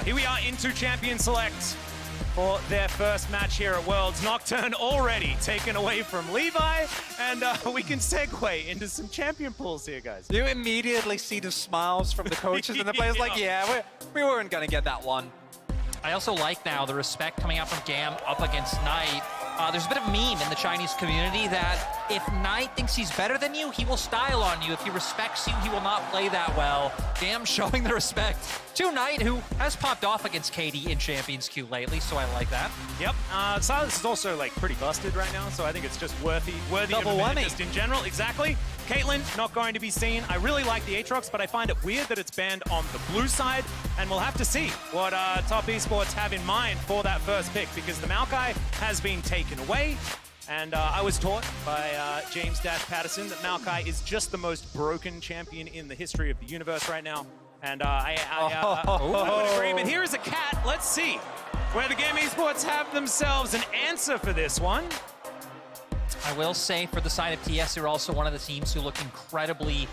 Here we are into Champion Select for their first match here at Worlds. Nocturne already taken away from Levi, and we can segue into some champion pools here, guys. You immediately see the smiles from the coaches and the players like, yeah, we weren't going to get that one. I also like now the respect coming out from GAM up against Knight. There's a bit of a meme in the Chinese community that if Knight thinks he's better than you, he will style on you. If he respects you, he will not play that well. GAM showing the respect to Knight, who has popped off against KD in Champions Queue lately, so I like that. Yep. Silas is also like pretty busted right now, so I think it's just worthy Double of a whammy. minute just in general. Exactly. Caitlyn not going to be seen. I really like the Aatrox, but I find it weird that it's banned on the blue side, and we'll have to see what Top Esports have in mind for that first pick, because the Maokai has been taken away, and I was taught by James Dash Patterson that Maokai is just the most broken champion in the history of the universe right now, and I would agree, but here is a cat. Let's see where the GAM Esports have themselves an answer for this one. I will say for the side of TS, they're also one of the teams who look incredibly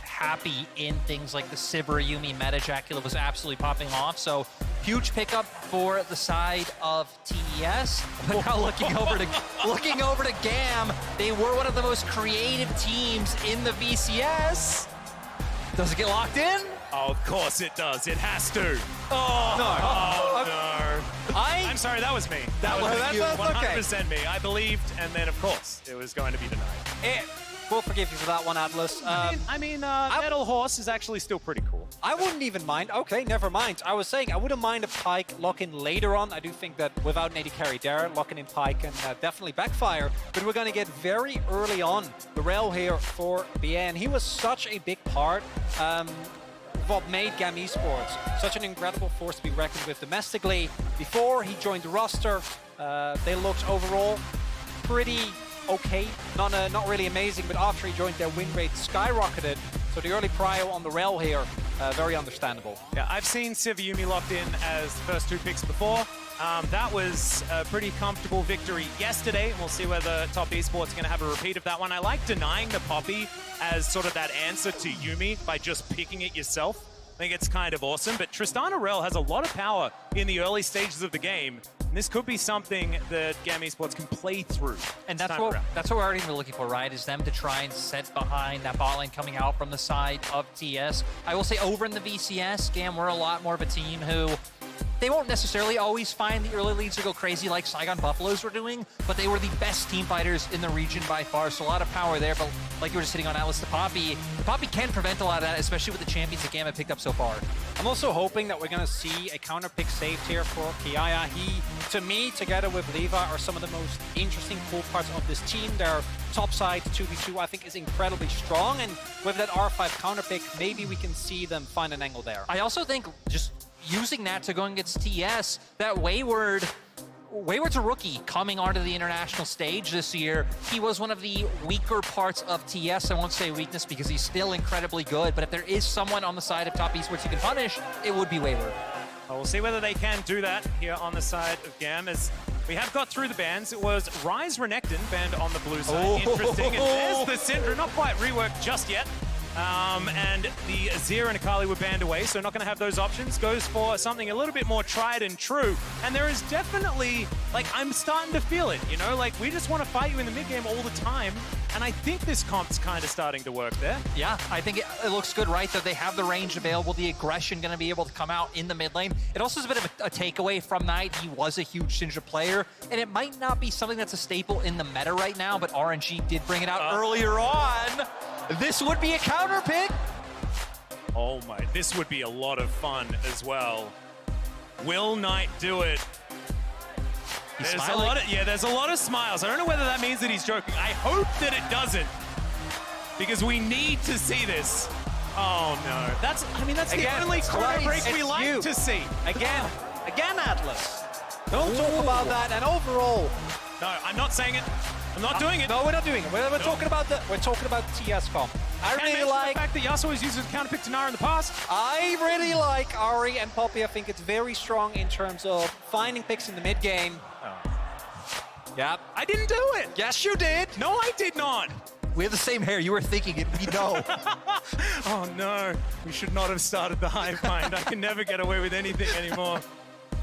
happy in things like the Sivir Yumi meta. Jacula was absolutely popping off, so huge pickup for the side of TES. But now looking over to GAM, they were one of the most creative teams in the VCS. Does it get locked in? Oh, of course it does. It has to. Oh, No. Oh, no. I'm sorry, that was me. That was that's 100% me. I believed, and then, of course, it was going to be denied. We'll forgive you for that one, Atlas. I mean, Metal Horse is actually still pretty cool. I wouldn't even mind. Okay, never mind. I was saying I wouldn't mind a Pyke lock-in later on. I do think that without Nady carry there, locking in Pyke can definitely backfire. But we're going to get very early on the rail here for BN. He was such a big part of what made GAM Esports such an incredible force to be reckoned with domestically. Before he joined the roster, they looked overall pretty okay, not really amazing, but after he joined, their win rate skyrocketed. So the early prio on the rail here, very understandable. Yeah, I've seen Sivir Yumi locked in as the first two picks before. That was a pretty comfortable victory yesterday, and we'll see whether Top Esports is going to have a repeat of that one. I like denying the Poppy as sort of that answer to Yumi by just picking it yourself. I think it's kind of awesome, but Tristana Rel has a lot of power in the early stages of the game. And this could be something that GAM Esports can play through. And that's what we're already looking for, right? Is them to try and set behind that bot lane coming out from the side of TS. I will say over in the VCS, GAM, we're a lot more of a team who they won't necessarily always find the early leads to go crazy like Saigon Buffaloes were doing, but they were the best team fighters in the region by far, so a lot of power there. But like you were just hitting on Atlas, the Poppy can prevent a lot of that, especially with the champions that GAM have picked up so far. I'm also hoping that we're going to see a counter pick saved here for Kiaya. He, to me, together with Levi, are some of the most interesting cool parts of this team. Their top side 2v2, I think, is incredibly strong, and with that R5 counter pick, maybe we can see them find an angle there. I also think just using that to go against TS, that Wayward's a rookie coming onto the international stage this year. He was one of the weaker parts of TS. I won't say weakness because he's still incredibly good, but if there is someone on the side of Top Esports you can punish, it would be Wayward. Well, we'll see whether they can do that here on the side of GAM, as we have got through the bans. It was Rise Renekton banned on the blue side. Interesting. And there's the Syndra, not quite reworked just yet. And the Azir and Akali were banned away, so not going to have those options. Goes for something a little bit more tried and true. And there is definitely, like, I'm starting to feel it, you know? Like, we just want to fight you in the mid-game all the time. And I think this comp's kind of starting to work there. Yeah, I think it looks good, right? That they have the range available, the aggression going to be able to come out in the mid lane. It also is a bit of a takeaway from Knight. He was a huge Syndra player, and it might not be something that's a staple in the meta right now, but RNG did bring it out earlier on. This would be a counter pick. Oh my, this would be a lot of fun as well. Will Knight do it? There's a lot of smiles. I don't know whether that means that he's joking. I hope that it doesn't, because we need to see this. Oh no, that's the only corner break we like to see. Again, Atlas. Don't talk about that. And overall, no, I'm not saying it. I'm not doing it. No, we're not doing it. We're talking about TS comp. I really like the fact that Yasuo has used his counter pick to Nara in the past. I really like Ari and Poppy. I think it's very strong in terms of finding picks in the mid game. Oh. Yeah, I didn't do it. Yes, you did. No, I did not. We have the same hair. You were thinking it. We know. Oh no, we should not have started the hive mind. I can never get away with anything anymore.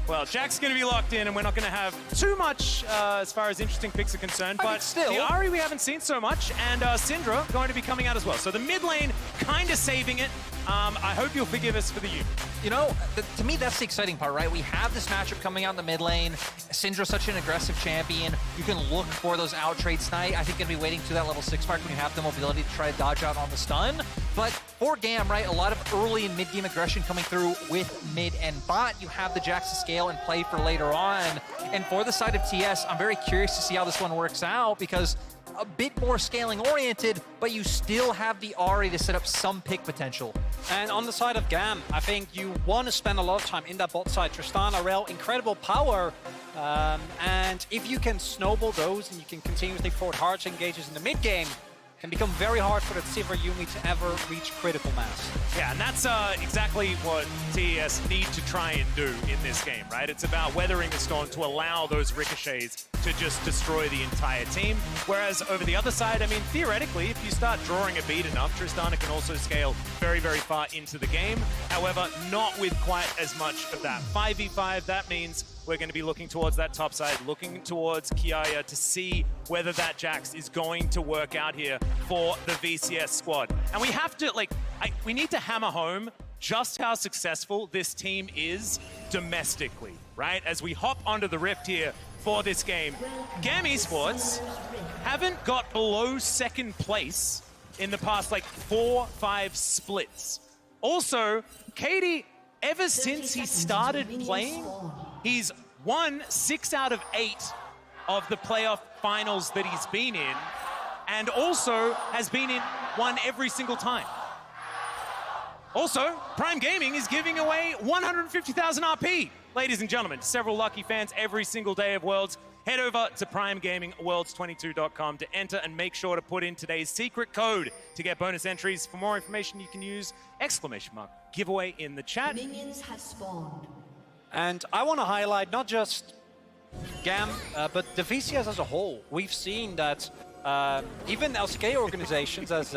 Well, Jack's going to be locked in, and we're not going to have too much as far as interesting picks are concerned. But still, the Ahri we haven't seen so much, and Syndra going to be coming out as well. So the mid lane kind of saving it. I hope you'll forgive us for the U. You know, to me, that's the exciting part, right? We have this matchup coming out in the mid lane. Syndra's such an aggressive champion. You can look for those out trades tonight. I think going to be waiting to that level 6 mark when you have the mobility to try to dodge out on the stun. But for GAM, right, a lot of early and mid-game aggression coming through with mid and bot. You have the Jax to scale and play for later on. And for the side of TS, I'm very curious to see how this one works out because a bit more scaling oriented, but you still have the Ahri to set up some pick potential. And on the side of GAM, I think you want to spend a lot of time in that bot side. Tristana, Rel, incredible power. And if you can snowball those and you can continuously forward hard engages in the mid game, it can become very hard for that Sivir Yuumi to ever reach critical mass. Yeah, and that's exactly what TES need to try and do in this game, right? It's about weathering the storm to allow those ricochets to just destroy the entire team. Whereas over the other side, I mean, theoretically, if you start drawing a beat enough, Tristana can also scale very, very far into the game. However, not with quite as much of that 5v5. That means we're going to be looking towards that top side, looking towards Kiaya to see whether that Jax is going to work out here for the VCS squad. And we have to, like, we need to hammer home just how successful this team is domestically, right? As we hop onto the Rift here for this game, GAM Esports haven't got below second place in the past, like, 4-5 splits. Also, Katie, ever since he started playing, he's won 6 out of 8 of the playoff finals that he's been in, and also has been in one every single time. Also, Prime Gaming is giving away 150,000 RP. Ladies and gentlemen, several lucky fans every single day of Worlds. Head over to primegamingworlds22.com to enter and make sure to put in today's secret code to get bonus entries. For more information, you can use ! giveaway in the chat. Minions have spawned. And I want to highlight not just GAM, but the VCS as a whole. We've seen that even LCK organizations, as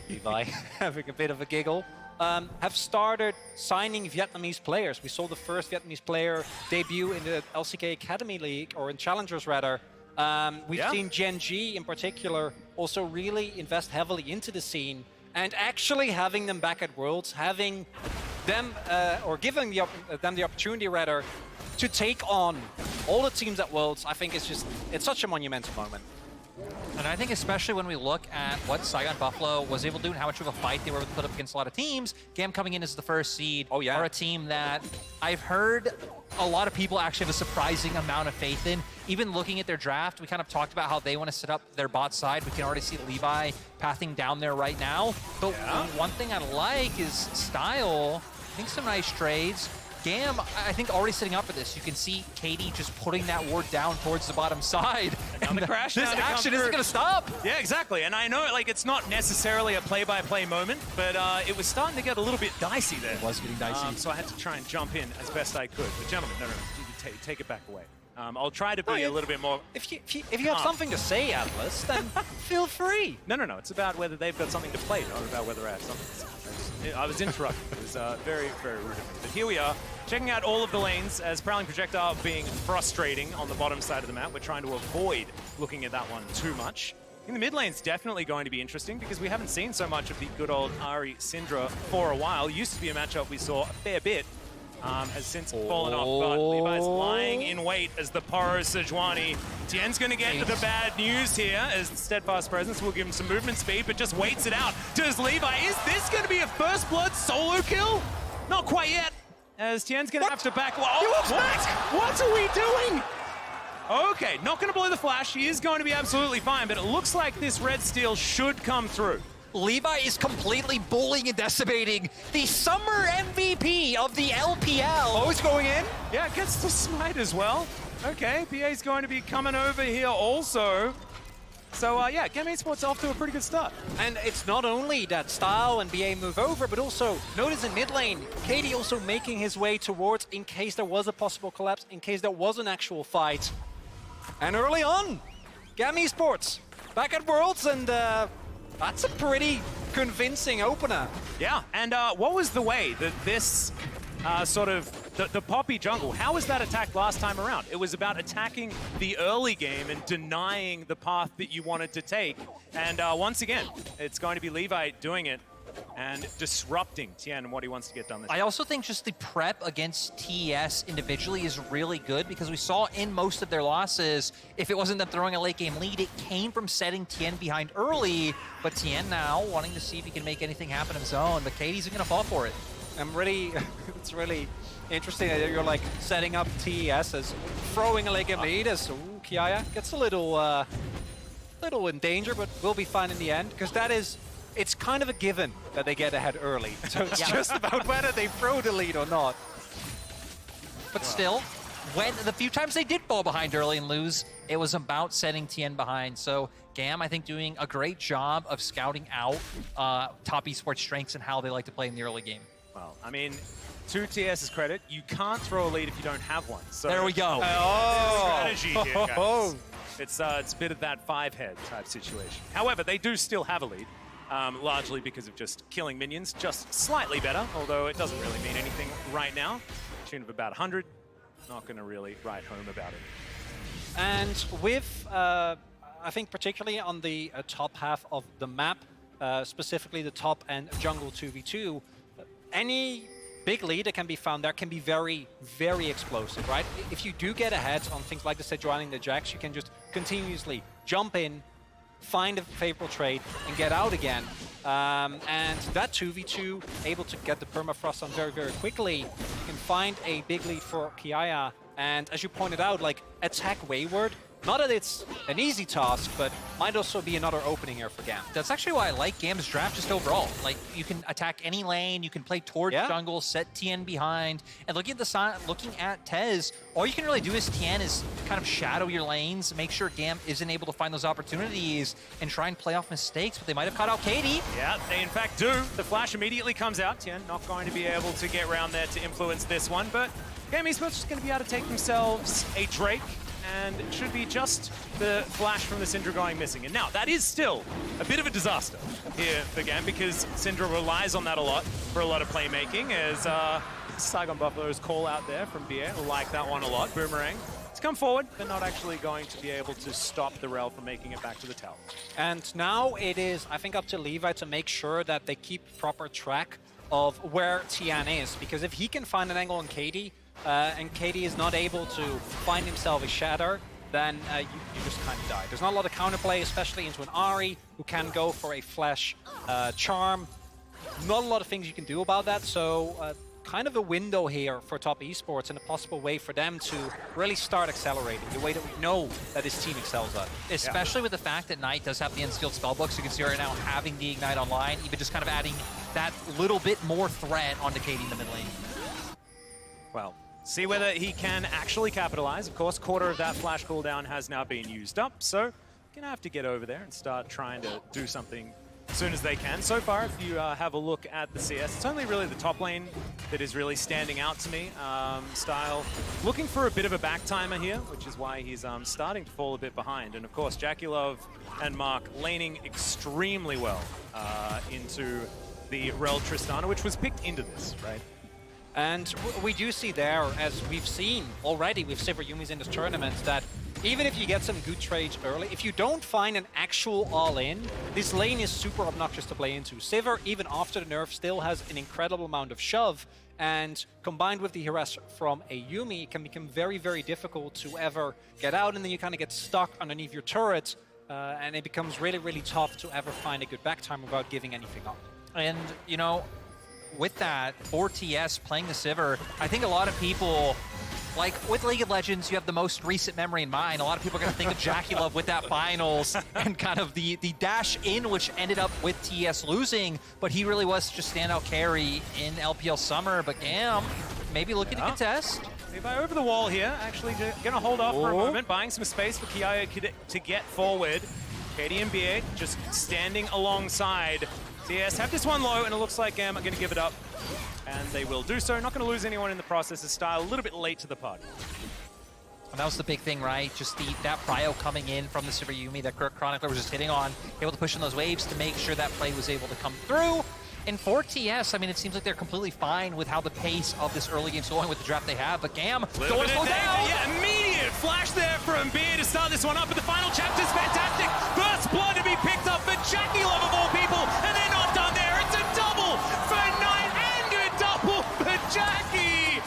Levi having a bit of a giggle, have started signing Vietnamese players. We saw the first Vietnamese player debut in the LCK Academy League, or in Challengers rather. We've seen Gen G in particular also really invest heavily into the scene, and actually having them back at Worlds, having them, or giving them the opportunity rather, to take on all the teams at Worlds, I think it's such a monumental moment. And I think especially when we look at what Saigon Buffalo was able to do and how much of a fight they were able to put up against a lot of teams, GAM coming in as the first seed are a team that I've heard a lot of people actually have a surprising amount of faith in. Even looking at their draft, we kind of talked about how they want to set up their bot side. We can already see Levi pathing down there right now. But one thing I like is style. I think some nice trades. GAM, I think, already setting up for this. You can see Katie just putting that ward down towards the bottom side. And the crash this action isn't going to stop. Yeah, exactly. And I know, like, it's not necessarily a play-by-play moment, but it was starting to get a little bit dicey there. It was getting dicey. So I had to try and jump in as best I could. But gentlemen, no, take it back away. I'll try to be a little bit more... If you have something to say, Atlas, then feel free. No. It's about whether they've got something to play, not about whether I have something to say. I was interrupted. It was very, very rude of me. But here we are, checking out all of the lanes as Prowling Projectile being frustrating on the bottom side of the map. We're trying to avoid looking at that one too much. I think the mid lane's definitely going to be interesting because we haven't seen so much of the good old Ahri Syndra for a while. Used to be a matchup we saw a fair bit. Has since fallen off, but Levi's lying in wait as the Poro Sejuani. Tien's going to get the bad news here as the Steadfast Presence will give him some movement speed, but just waits it out. Does Levi, is this going to be a first blood solo kill? Not quite yet, as Tien's going to have to back. What are we doing? Okay, not going to blow the flash. He is going to be absolutely fine, but it looks like this red steel should come through. Levi is completely bullying and decimating the summer MVP of the LPL. Oh, he's going in? Yeah, gets the smite as well. Okay, PA's going to be coming over here also. So, yeah, GAM Esports off to a pretty good start. And it's not only that Style and BA move over, but also, notice in mid lane, Katie also making his way towards, in case there was a possible collapse, in case there was an actual fight. And early on, GAM Esports back at Worlds, and that's a pretty convincing opener. Yeah, and what was the way that this sort of, the Poppy jungle, how was that attacked last time around? It was about attacking the early game and denying the path that you wanted to take. And once again, it's going to be Levi doing it and disrupting Tien and what he wants to get done this I also think just the prep against TES individually is really good because we saw in most of their losses, if it wasn't them throwing a late game lead, it came from setting Tien behind early. But Tien now wanting to see if he can make anything happen in his own. But Katie's going to fall for it. I'm really, it's really interesting that you're like setting up TES as throwing a late game lead as Kiaya gets a little in danger, but will be fine in the end because that is. It's kind of a given that they get ahead early. So it's just about whether they throw the lead or not. But still, when the few times they did fall behind early and lose, it was about setting Tien behind. So GAM, I think, doing a great job of scouting out top esports strengths and how they like to play in the early game. Well, I mean, to TS's credit, you can't throw a lead if you don't have one. So There we go. Strategy here, guys. It's a bit of that five-head type situation. However, they do still have a lead. Largely because of just killing minions, just slightly better, although it doesn't really mean anything right now. Tune of about 100, not going to really write home about it. And with, I think particularly on the top half of the map, specifically the top and jungle 2v2, any big lead that can be found there can be very, very explosive, right? If you do get ahead on things like the Sejuani and the Jax, you can just continuously jump in, find a favorable trade, and get out again. And that 2v2, able to get the permafrost on very, very quickly, you can find a big lead for Kiaya. And as you pointed out, like, attack Wayward. Not that it's an easy task, but might also be another opening here for GAM. That's actually why I like GAM's draft just overall. Like, you can attack any lane, you can play towards jungle, set Tien behind, and looking at TES, all you can really do as Tien is kind of shadow your lanes, make sure GAM isn't able to find those opportunities, and try and play off mistakes, but they might have caught out Katie. Yeah, they in fact do. The flash immediately comes out. Tien not going to be able to get around there to influence this one, but GAM Esports is going to be able to take themselves a Drake, and it should be just the flash from the Syndra going missing. And now, that is still a bit of a disaster here for GAM, because Syndra relies on that a lot for a lot of playmaking, as Saigon Buffalo's call out there from BA, like that one a lot. Boomerang, it's come forward. They're not actually going to be able to stop the Rel from making it back to the tower. And now it is, I think, up to Levi to make sure that they keep proper track of where Tien is, because if he can find an angle on Katie, and Katie is not able to find himself a shatter, then you just kind of die. There's not a lot of counterplay, especially into an Ahri, who can go for a flash charm. Not a lot of things you can do about that, so kind of a window here for top esports and a possible way for them to really start accelerating, the way that we know that this team excels at. Especially with the fact that Knight does have the unskilled spellbook, so you can see right now having the Ignite online, even just kind of adding that little bit more threat onto Katie in the mid lane. Well, see whether he can actually capitalize. Of course, quarter of that flash cooldown has now been used up, so gonna have to get over there and start trying to do something as soon as they can. So far, if you have a look at the CS, it's only really the top lane that is really standing out to me. Style looking for a bit of a back timer here, which is why he's starting to fall a bit behind. And of course, Jackie Love and Mark laning extremely well into the Rel Tristana, which was picked into this, right? And we do see there, as we've seen already with Sivir Yumis in this tournament, that even if you get some good trades early, if you don't find an actual all-in, this lane is super obnoxious to play into. Sivir, even after the nerf, still has an incredible amount of shove, and combined with the harass from a Yumi, it can become very, very difficult to ever get out, and then you kind of get stuck underneath your turret, and it becomes really, really tough to ever find a good back time without giving anything up. And, you know, with that, for TS playing the Sivir, I think a lot of people, like with League of Legends, you have the most recent memory in mind. A lot of people are going to think of Jackie Love with that finals and kind of the dash in, which ended up with TS losing, but he really was just standout carry in LPL Summer. But GAM, maybe looking to contest. Levi over the wall here, actually going to hold off for a moment, buying some space for Kiaya to get forward. Katie and BA just standing alongside. TS have this one low, and it looks like GAM are going to give it up. And they will do so. Not going to lose anyone in the process. Of Style a little bit late to the party. And that was the big thing, right? Just that prio coming in from the Super Yumi that Chronicler was just hitting on, able to push in those waves to make sure that play was able to come through. And for TS, I mean, it seems like they're completely fine with how the pace of this early game's going with the draft they have, but GAM going slow down. Yeah, immediate flash there from Beer to start this one up, but the final chapter's fantastic. First blood to be picked up for Jackie Love of all people, and they're not done there. It's a double for Knight and a double for Jackie.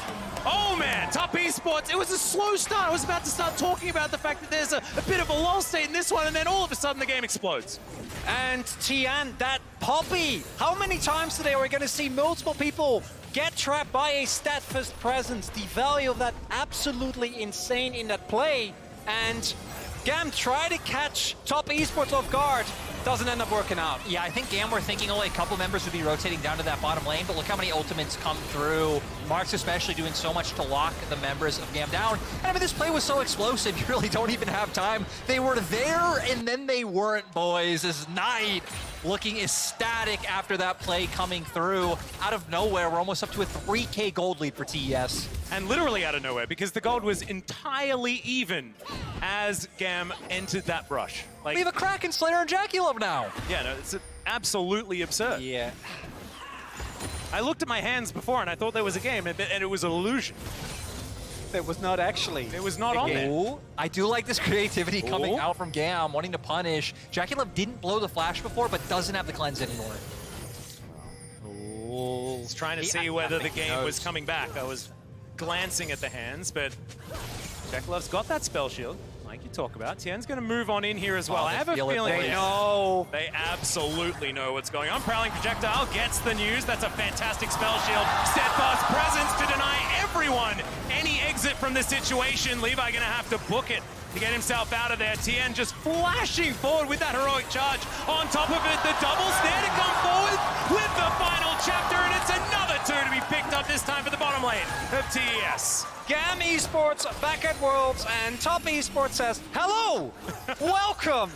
Oh man, Top Esports, it was a slow start. I was about to start talking about the fact that there's a bit of a lull state in this one, and then all of a sudden the game explodes. And Tian, that Poppy! How many times today are we going to see multiple people get trapped by a stat-first presence? The value of that absolutely insane in that play. And GAM try to catch Top Esports off guard. Doesn't end up working out. Yeah, I think GAM were thinking only a couple members would be rotating down to that bottom lane, but look how many ultimates come through. Mark's especially doing so much to lock the members of GAM down. And I mean, this play was so explosive, you really don't even have time. They were there, and then they weren't, boys. As Knight looking ecstatic after that play coming through. Out of nowhere, we're almost up to a 3K gold lead for TES. And literally out of nowhere, because the gold was entirely even as GAM entered that brush. Like, We have a Kraken Slayer and Jackie Love now. yeah, no, it's absolutely absurd. Yeah. I looked at my hands before and I thought there was a game, and it was an illusion. It was not actually. It was not on there. Ooh, I do like this creativity coming Ooh. out from GAM, wanting to punish. Jackie Love didn't blow the flash before, but doesn't have the cleanse anymore. I was trying to see whether the game was coming back. I was glancing at the hands, but Jack Love's got that spell shield, like you talk about. Tien's going to move on in here as well. Oh, I have a feel it, feeling boys. They know. they absolutely know what's going on. Prowling Projectile gets the news. That's a fantastic spell shield. Steadfast Presence to deny everyone any exit from the situation. Levi going to have to book it to get himself out of there. Tien just flashing forward with that heroic charge. On top of it, the double snare to come forward with the final chapter, and it's another 2 to be picked up this time for the bottom lane of TES. GAM Esports back at Worlds, and Top Esports says, hello, welcome.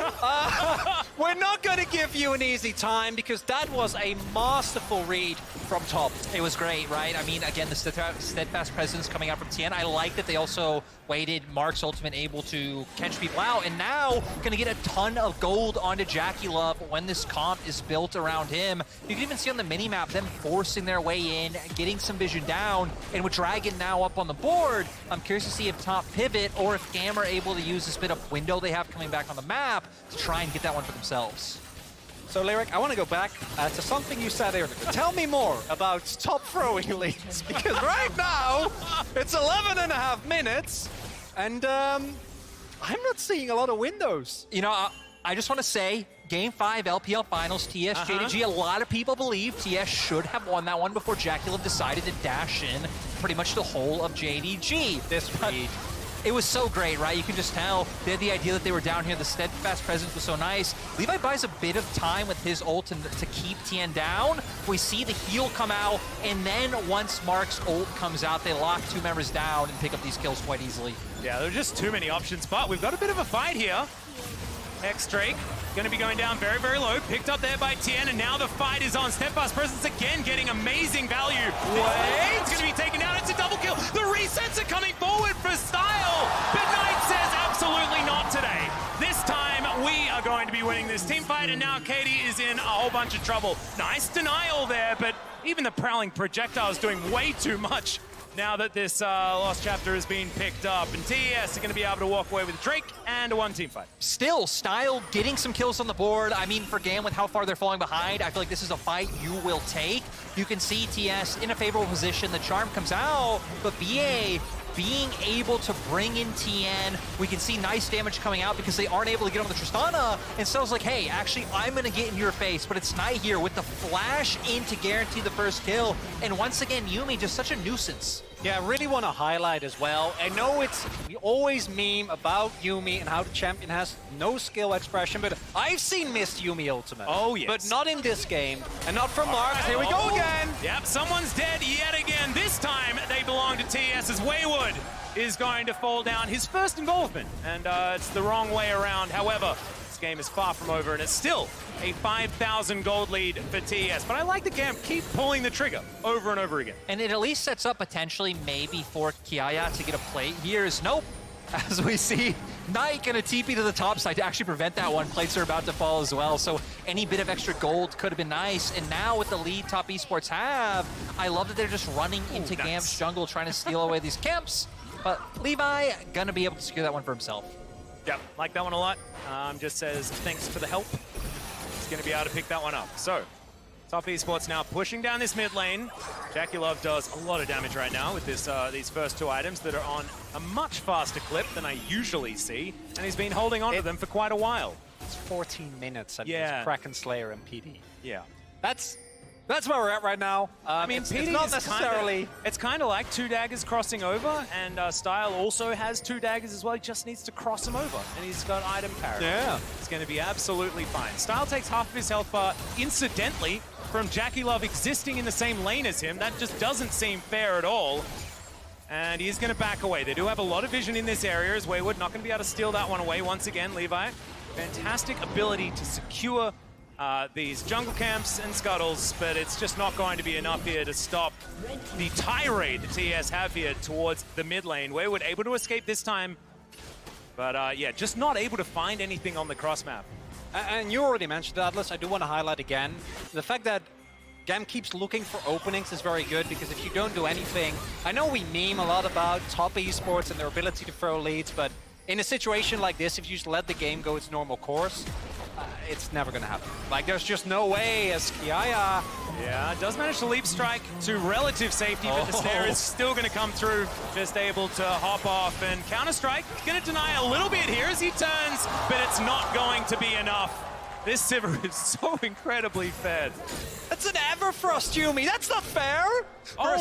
We're not going to give you an easy time because that was a masterful read from Top. It was great, right? I mean, again, the steadfast presence coming out from Tien. I like that they also waited Mark's ultimate able to catch people out, and now gonna get a ton of gold onto Jackie Love when this comp is built around him. You can even see on the minimap them forcing their way in, getting some vision down, and with Dragon now up on the board, I'm curious to see if Top pivot or if GAM are able to use this bit of window they have coming back on the map to try and get that one for themselves. So, Lyric, I want to go back to something you said earlier. Tell me more about Top throwing leads, because right now, it's 11.5 minutes, and I'm not seeing a lot of windows. You know, I just want to say, Game 5 LPL Finals, TS JDG, a lot of people believe TS should have won that one before Jackie Love decided to dash in pretty much the whole of JDG. This read. It was so great, right? You can just tell they had the idea that they were down here. The steadfast presence was so nice. Levi buys a bit of time with his ult to keep Tien down. We see the heal come out, and then once Mark's ult comes out, they lock 2 members down and pick up these kills quite easily. Yeah, there are just too many options, but we've got a bit of a fight here. X-Drake going to be going down very, very low. Picked up there by Tien, and now the fight is on. Steadfast Presence again getting amazing value. Wait! It's going to be taken down. It's a double kill. The resets are coming forward for style, but Knight says absolutely not today. This time, we are going to be winning this team fight, and now Katie is in a whole bunch of trouble. Nice denial there, but even the Prowling Projectile is doing way too much now that this lost chapter has been picked up, and TES are going to be able to walk away with Drake and a 1-team fight. Still, Style getting some kills on the board. I mean, for GAM, with how far they're falling behind, I feel like this is a fight you will take. You can see TS in a favorable position. The charm comes out, but BA being able to bring in Tien, we can see nice damage coming out because they aren't able to get on the Tristana, and Stell's like, hey, actually, I'm going to get in your face, but it's Knight here with the flash in to guarantee the first kill, and once again, Yumi just such a nuisance. Yeah, I really want to highlight as well. I know we always meme about Yumi and how the champion has no skill expression, but I've seen missed Yumi ultimate. Oh, yes. But not in this game, and not from Mark. Here we go again. Yep, someone's dead yet again. This time, they belong to TS as Wayward is going to fall down. His first involvement, and it's the wrong way around. However, this game is far from over, and it's still a 5,000 gold lead for TES. But I like the GAM keep pulling the trigger over and over again. And it at least sets up potentially maybe for Kiaya to get a plate here is nope. as we see Knight gonna TP to the top side to actually prevent that one. Plates are about to fall as well, so any bit of extra gold could have been nice. And now with the lead Top Esports have, I love that they're just running into nice. GAM's jungle trying to steal away these camps. But Levi gonna be able to secure that one for himself. Yep, like that one a lot. Just says thanks for the help. He's going to be able to pick that one up. So, Top Esports now pushing down this mid lane. Jackie Love does a lot of damage right now with this these first two items that are on a much faster clip than I usually see, and he's been holding on to them for quite a while. It's 14 minutes and Yeah. it's Kraken Slayer and PD. Yeah. That's where we're at right now. I mean, it's PD not is necessarily... It's kind of like two daggers crossing over, and Style also has two daggers as well. He just needs to cross them over, and he's got item parity. Yeah. It's going to be absolutely fine. Style takes half of his health bar, incidentally, from Jackie Love existing in the same lane as him. That just doesn't seem fair at all. And he's going to back away. They do have a lot of vision in this area as Wayward. Not going to be able to steal that one away once again, Levi. Fantastic ability to secure these jungle camps and scuttles, but it's just not going to be enough here to stop the tirade the TES have here towards the mid lane. Wayward able to escape this time, but yeah, just not able to find anything on the cross map. And you already mentioned that, Atlas. I do want to highlight again the fact that GAM keeps looking for openings is very good, because if you don't do anything, I know we meme a lot about Top Esports and their ability to throw leads, but in a situation like this, if you just let the game go its normal course, it's never going to happen. Like, there's just no way as Kiaya... Yeah, does manage to leap strike to relative safety, but the snare is still going to come through. Just able to hop off and counter-strike. Going to deny a little bit here as he turns, but it's not going to be enough. This Sivir is so incredibly fed. That's an Everfrost, Yumi! That's not fair! Oh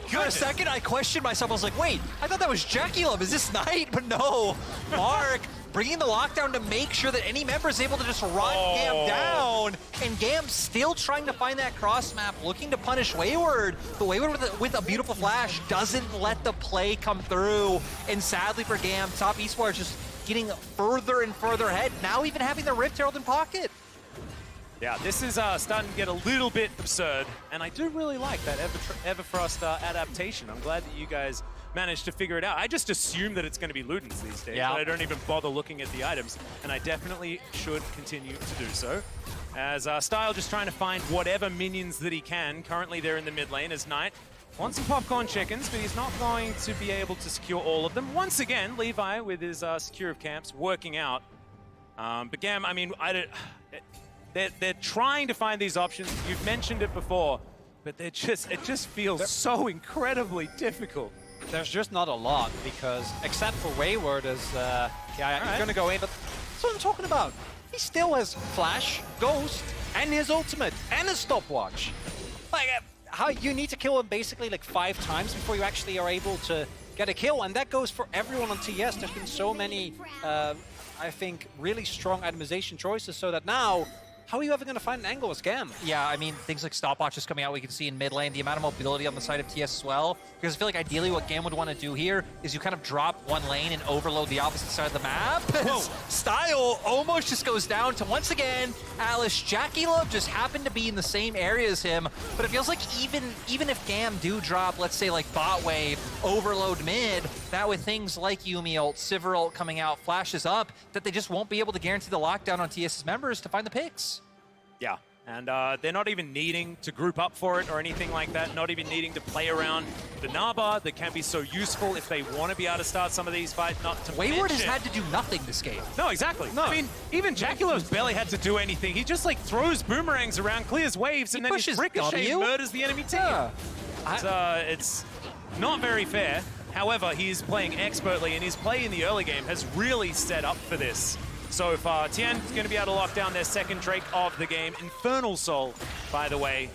For a second, I questioned myself. I was like, wait, I thought that was Jackie Love. Is this Knight? But no, Mark bringing the lockdown to make sure that any member is able to just run GAM down. And GAM still trying to find that cross map, looking to punish Wayward. But Wayward with a beautiful flash doesn't let the play come through. And sadly for GAM, Top Esports just getting further and further ahead, now even having the Rift Herald in pocket. Yeah, this is starting to get a little bit absurd, and I do really like that Everfrost adaptation. I'm glad that you guys managed to figure it out. I just assume that it's going to be Ludens these days, but I don't even bother looking at the items, and I definitely should continue to do so. As Style just trying to find whatever minions that he can. Currently they're in the mid lane as Knight wants some popcorn chickens, but he's not going to be able to secure all of them. Once again, Levi with his secure of camps working out. But GAM, I mean, they're trying to find these options. You've mentioned it before, but it just feels so incredibly difficult. There's just not a lot, because except for Wayward, as he's going to go in, but that's what I'm talking about. He still has Flash, Ghost, and his ultimate, and his stopwatch. Like, how you need to kill him basically like 5 times before you actually are able to get a kill, and that goes for everyone on TES. There's been so many, I think, really strong itemization choices, so that now, how are you ever going to find an angle as GAM? Yeah, I mean, things like stopwatches coming out, we can see in mid lane, the amount of mobility on the side of TS as well. Because I feel like ideally what GAM would want to do here is you kind of drop one lane and overload the opposite side of the map. Style almost just goes down to, once again, Alice. Jackie Love just happened to be in the same area as him, but it feels like even if GAM do drop, let's say like bot wave, overload mid, that with things like Yumi ult, Sivir ult coming out, flashes up, that they just won't be able to guarantee the lockdown on TS's members to find the picks. Yeah, and they're not even needing to group up for it or anything like that, not even needing to play around the Naba that can be so useful if they want to be able to start some of these fights, not to Wayward has mention. had to do nothing this game. No, exactly. No. I mean, even Jackie Love's barely had to do anything. He just like throws boomerangs around, clears waves, and then his pushes ricochet W. murders the enemy team. It's not very fair. However, he's playing expertly, and his play in the early game has really set up for this so far. Tian is going to be able to lock down their second Drake of the game. Infernal Soul, by the way.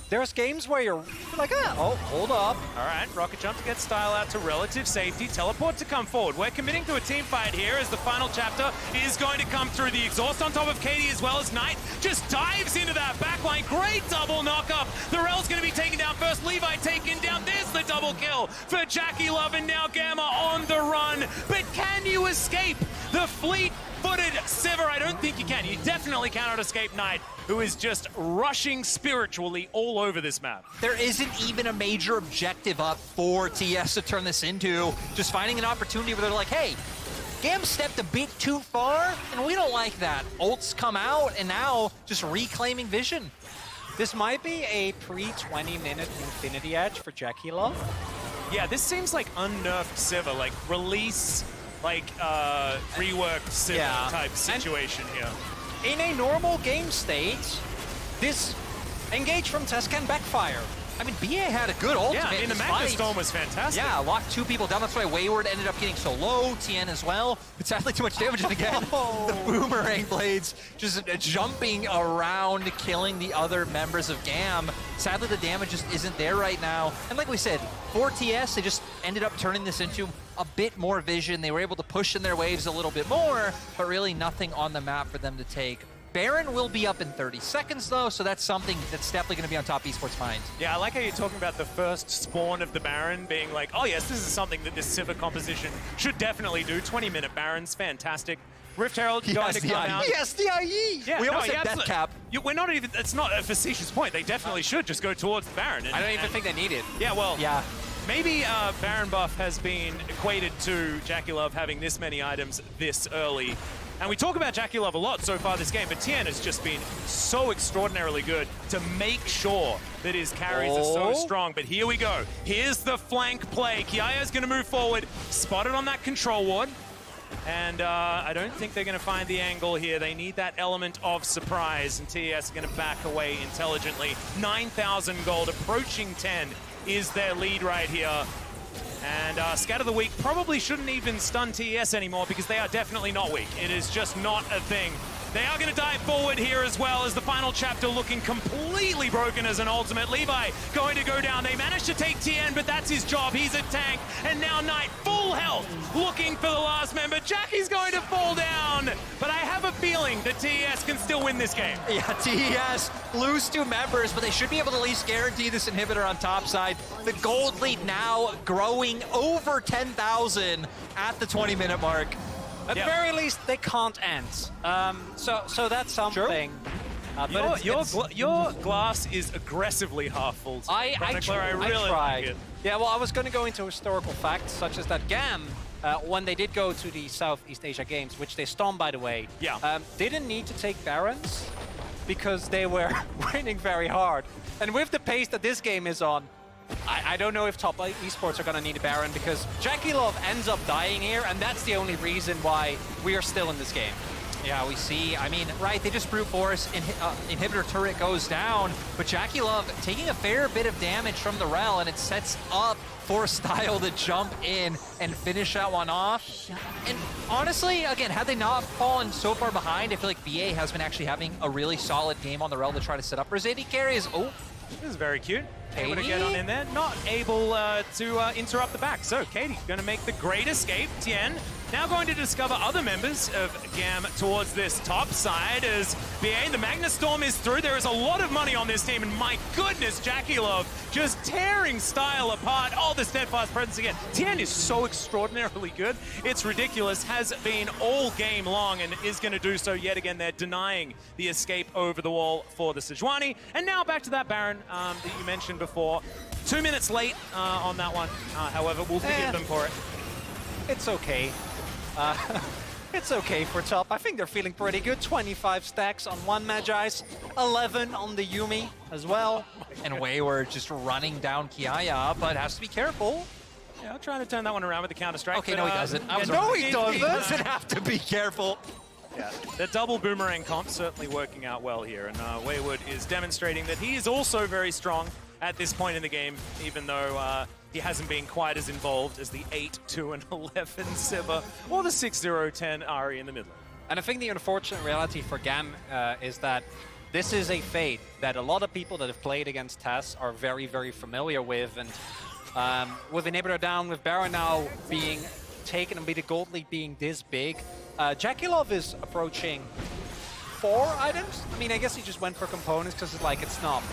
There's games where you're like, oh, hold up. All right, Rocket Jump to get Style out to relative safety. Teleport to come forward. We're committing to a team fight here as the final chapter is going to come through. The exhaust on top of Katie as well as Knight just dives into that backline. Great double knock-up. The Rel's going to be taken down first. Levi taken down. There's the double kill for Jackie Love, and now Gamma on the run. But can you escape the fleet flat-footed Sivir. I don't think you can. You definitely cannot escape Knight, who is just rushing spiritually all over this map. There isn't even a major objective up for TS to turn this into. Just finding an opportunity where they're like, hey, GAM stepped a bit too far, and we don't like that. Ults come out, and now just reclaiming vision. This might be a pre-20-minute Infinity Edge for Jackie Love. Yeah, this seems like unnerfed Sivir, like release, like reworked Sivir type situation here. In a normal game state, this engage from TES can backfire. I mean, BA had a good ultimate. Yeah, I mean, the Magna Storm was fantastic. Yeah, locked 2 people down. That's why Wayward ended up getting so low. TN as well. But sadly, too much damage. And again, the Boomerang Blades just jumping around, killing the other members of GAM. Sadly, the damage just isn't there right now. And like we said, for TS, they just ended up turning this into a bit more vision. They were able to push in their waves a little bit more, but really nothing on the map for them to take. Baron will be up in 30 seconds, though, so that's something that's definitely going to be on top esports' mind. Yeah, I like how you're talking about the first spawn of the Baron being like, oh yes, this is something that this Sivir composition should definitely do. 20-minute Barons, fantastic. Rift Herald going to come out. Yes, the IE! Yeah, We almost no, said death cap. We're not even, it's not a facetious point. They definitely should just go towards the Baron. I don't even think they need it. Yeah, well, Yeah. maybe Baron buff has been equated to Jackie Love having this many items this early. And we talk about Jackie Love a lot so far this game, but Tien has just been so extraordinarily good to make sure that his carries are so strong. But here we go. Here's the flank play. Kiaya's going to move forward, spotted on that control ward. And I don't think they're going to find the angle here. They need that element of surprise, and TES are going to back away intelligently. 9,000 gold, approaching 10 is their lead right here. And Scatter the Weak probably shouldn't even stun TES anymore because they are definitely not weak. It is just not a thing. They are going to dive forward here as well as the final chapter looking completely broken as an ultimate. Levi going to go down. They managed to take TN, but that's his job. He's a tank. And now Knight, full health, looking for the last member. Jackie's going to fall down. But I have a feeling that TES can still win this game. Yeah, TES lose 2 members, but they should be able to at least guarantee this inhibitor on top side. The gold lead now growing over 10,000 at the 20-minute mark. At the very least, they can't end. So that's something. But Your glass is aggressively half full. I really like it. Yeah, well, I was going to go into historical facts, such as that GAM, when they did go to the Southeast Asia Games, which they stormed, by the way, didn't need to take Barons because they were winning very hard. And with the pace that this game is on, I don't know if top esports are going to need a Baron because Jackie Love ends up dying here, and that's the only reason why we are still in this game. Yeah, we see. I mean, right, they just brute force, inhibitor turret goes down, but Jackie Love taking a fair bit of damage from the Rel, and it sets up for Style to jump in and finish that one off. And honestly, again, had they not fallen so far behind, I feel like BA has been actually having a really solid game on the Rel to try to set up. Rosati carries, This is very cute. Able to Katie? get on in there, not able to interrupt the back. So Katie going to make the great escape. Tien now going to discover other members of GAM towards this top side as BA, the Magna Storm is through. There is a lot of money on this team, and my goodness, Jackie Love just tearing Style apart. Oh, the steadfast presence again. Tien is so extraordinarily good. It's ridiculous. Has been all game long and is going to do so yet again. They're denying the escape over the wall for the Sejuani. And now back to that Baron that you mentioned before. 2 minutes late on that one. However, we'll forgive them for it. It's okay. It's okay for top. I think they're feeling pretty good. 25 stacks on one Magi's, 11 on the Yuumi as well. and Wayward just running down Kiaya, but has to be careful. Yeah, I'm trying to turn that one around with the counter-strike. Okay, but, no, he doesn't. yeah, No, he doesn't. doesn't have to be careful. Yeah, the double boomerang comp certainly working out well here, and Wayward is demonstrating that he is also very strong at this point in the game, even though he hasn't been quite as involved as the 8, 2, and 11 Sivir or the 6, 0, 10 Ari in the middle. And I think the unfortunate reality for GAM is that this is a fate that a lot of people that have played against TES are very, very familiar with. And with Inhibitor down, with Baron now being taken and with the gold lead being this big, Jackie Love is approaching 4 items. I mean, I guess he just went for components because it's like, it's not.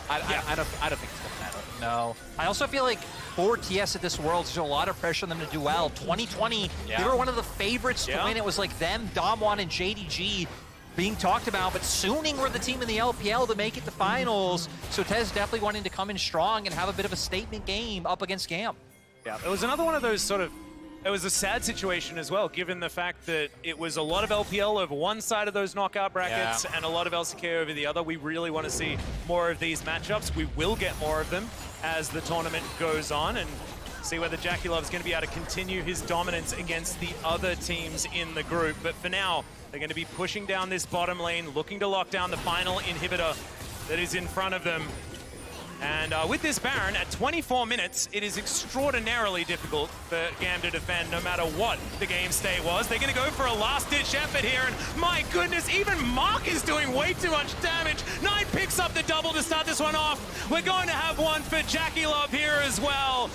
I don't think it's gonna matter. No. I also feel like for TS at this Worlds. There's a lot of pressure on them to do well. 2020, they were one of the favorites to win. It was like them, Damwon, and JDG being talked about, but Suning were the team in the LPL to make it to finals. So TES definitely wanting to come in strong and have a bit of a statement game up against GAM. Yeah, it was another one of those sort of, it was a sad situation as well, given the fact that it was a lot of LPL over one side of those knockout brackets and a lot of LCK over the other. We really want to see more of these matchups. We will get more of them as the tournament goes on, and see whether JackeyLove's going to be able to continue his dominance against the other teams in the group. But for now, they're going to be pushing down this bottom lane, looking to lock down the final inhibitor that is in front of them. And with this Baron, at 24 minutes, it is extraordinarily difficult for GAM to defend no matter what the game state was. They're going to go for a last-ditch effort here, and my goodness, even Mark is doing way too much damage. Knight picks up the double to start this one off. We're going to have one for JackeyLove here as well.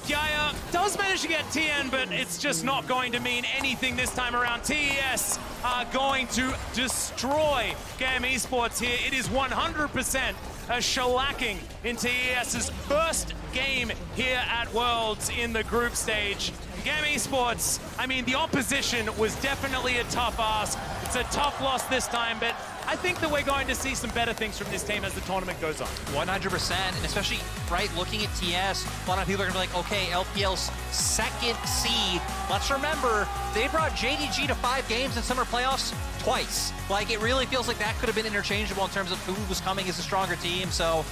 Yaya does manage to get TN, but it's just not going to mean anything this time around. TES are going to destroy GAM Esports here. It is 100% a shellacking in TES's first game here at Worlds in the group stage. GAM Esports, I mean, the opposition was definitely a tough ask. It's a tough loss this time, but I think that we're going to see some better things from this team as the tournament goes on. 100%, and especially, right, looking at TS, a lot of people are going to be like, okay, LPL's second seed. Let's remember, they brought JDG to 5 games in summer playoffs twice. Like, it really feels like that could have been interchangeable in terms of who was coming as a stronger team, so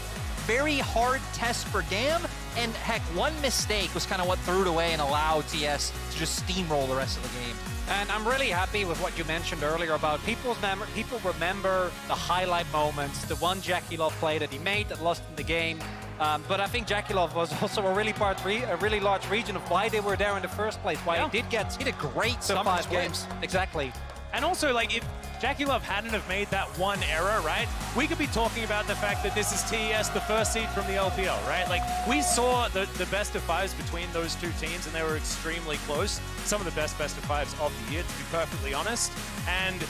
very hard test for GAM, and heck, one mistake was kind of what threw it away and allowed TS to just steamroll the rest of the game. And I'm really happy with what you mentioned earlier about people remember the highlight moments, the one JackeyLove play that he made that lost in the game. But I think JackeyLove was also a really large region of why they were there in the first place, why he did get he had a great to summer 5 games. Exactly. And also, like, if JackeyLove hadn't have made that one error, right, we could be talking about the fact that this is TES, the first seed from the LPL, right? Like, we saw the best of 5s between those two teams, and they were extremely close. Some of the best of 5s of the year, to be perfectly honest. And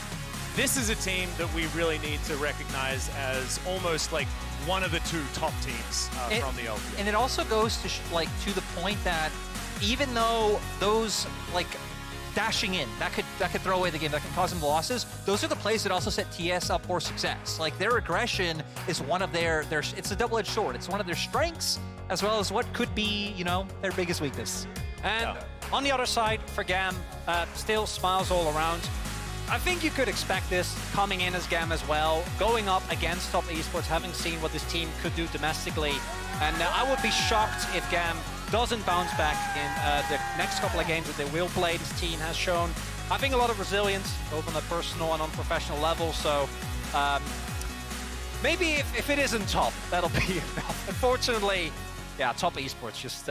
this is a team that we really need to recognize as almost like one of the 2 top teams from the LPL. And it also goes to to the point that even though those dashing in, that could throw away the game, that can cause them losses. Those are the plays that also set TS up for success. Like, their aggression is one of their it's a double-edged sword. It's one of their strengths as well as what could be, you know, their biggest weakness. And on the other side, for GAM, still smiles all around. I think you could expect this coming in as GAM as well, going up against top esports, having seen what this team could do domestically. And I would be shocked if GAM doesn't bounce back in the next couple of games that they will play. This team has shown, I think, a lot of resilience, both on a personal and on professional level. So maybe if it isn't top, that'll be enough. Unfortunately, yeah, top esports just